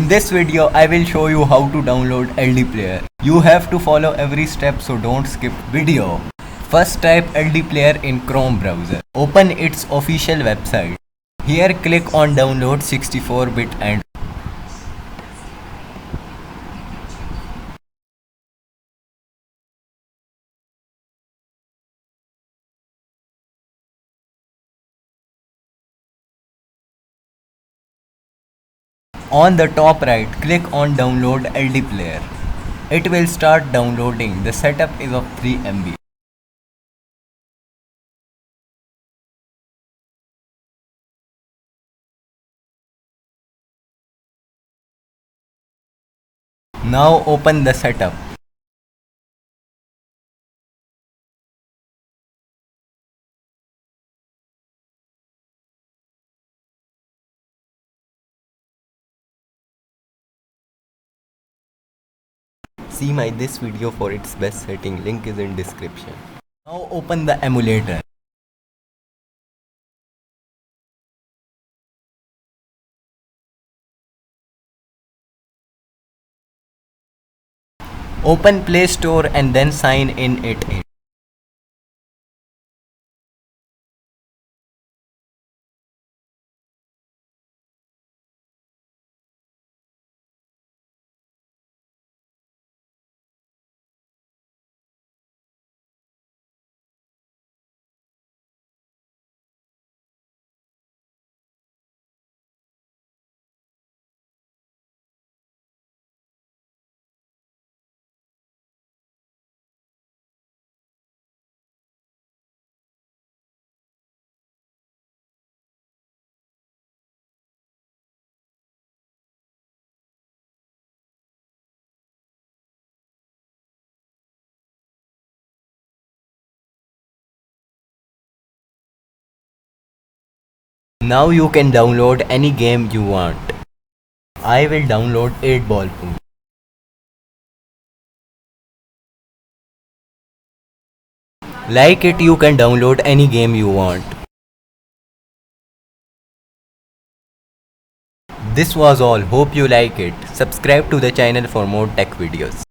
In this video, I will show you how to download ldplayer. You have to follow every step, so don't skip video. First type ldplayer in Chrome browser. Open its official website. Here click on download 64-bit and on the top right, click on download ldplayer. It will start downloading. The setup is of 3 MB. Now open the setup. See my this video for its best setting, link is in description. Now open the emulator. Open Play Store and then sign in it. Now you can download any game you want. I will download 8 Ball Pool. Like it, you can download any game you want. This was all. Hope you like it. Subscribe to the channel for more tech videos.